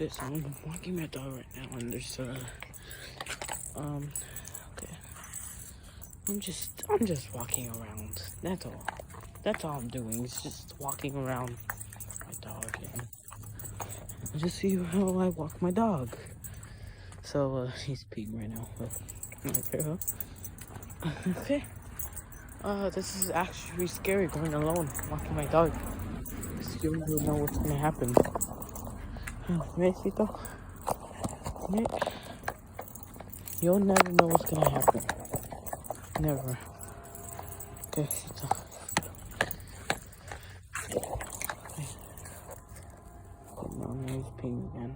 Okay, so I'm walking my dog right now, and there's okay. I'm just walking around. That's all I'm doing. Is just walking around my dog, and I just see how I walk my dog. So he's peeing right now. Okay, okay. This is actually scary going alone, walking my dog. Because you never know what's gonna happen. Right, Tito? Right? You'll never know what's gonna happen. Never. Okay, Tito. Now he's peeing again.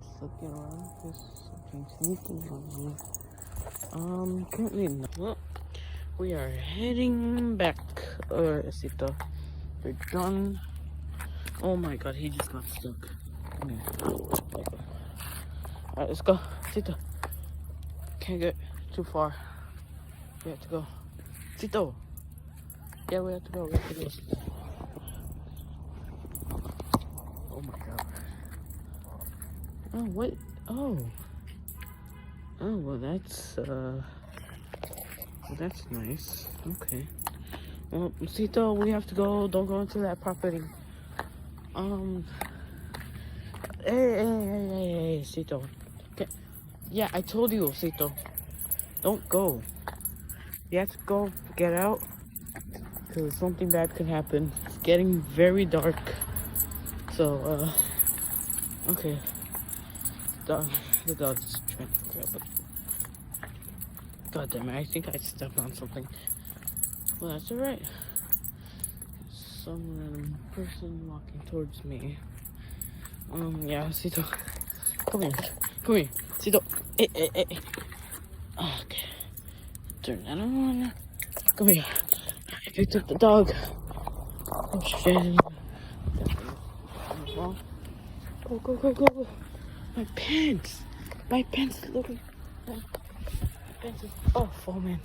Just looking around. There's something sneaking on me. Currently, no. Well, we are heading back. Tito. We're done. Oh my god, he just got stuck. Come here. Alright, let's go. Tito. Can't get too far. We have to go. Tito. Yeah, we have to go. We have to go. Oh my god. Oh, what? Oh. Oh, well, that's nice. Okay. Well, Tito, we have to go. Don't go into that property. Hey, Tito. Okay. Yeah, I told you, Tito. Don't go. You have to go. Get out. Because something bad could happen. It's getting very dark. So, okay. The dog's trying to grab it. God damn it, I think I stepped on something. Well, that's alright. Some random person walking towards me. Yeah, Tito. Come here. Come here. Tito. Hey. Okay. Turn that on. Come here. I picked up the dog. Oh shit. Go. My pants. Look. My pants is, oh man.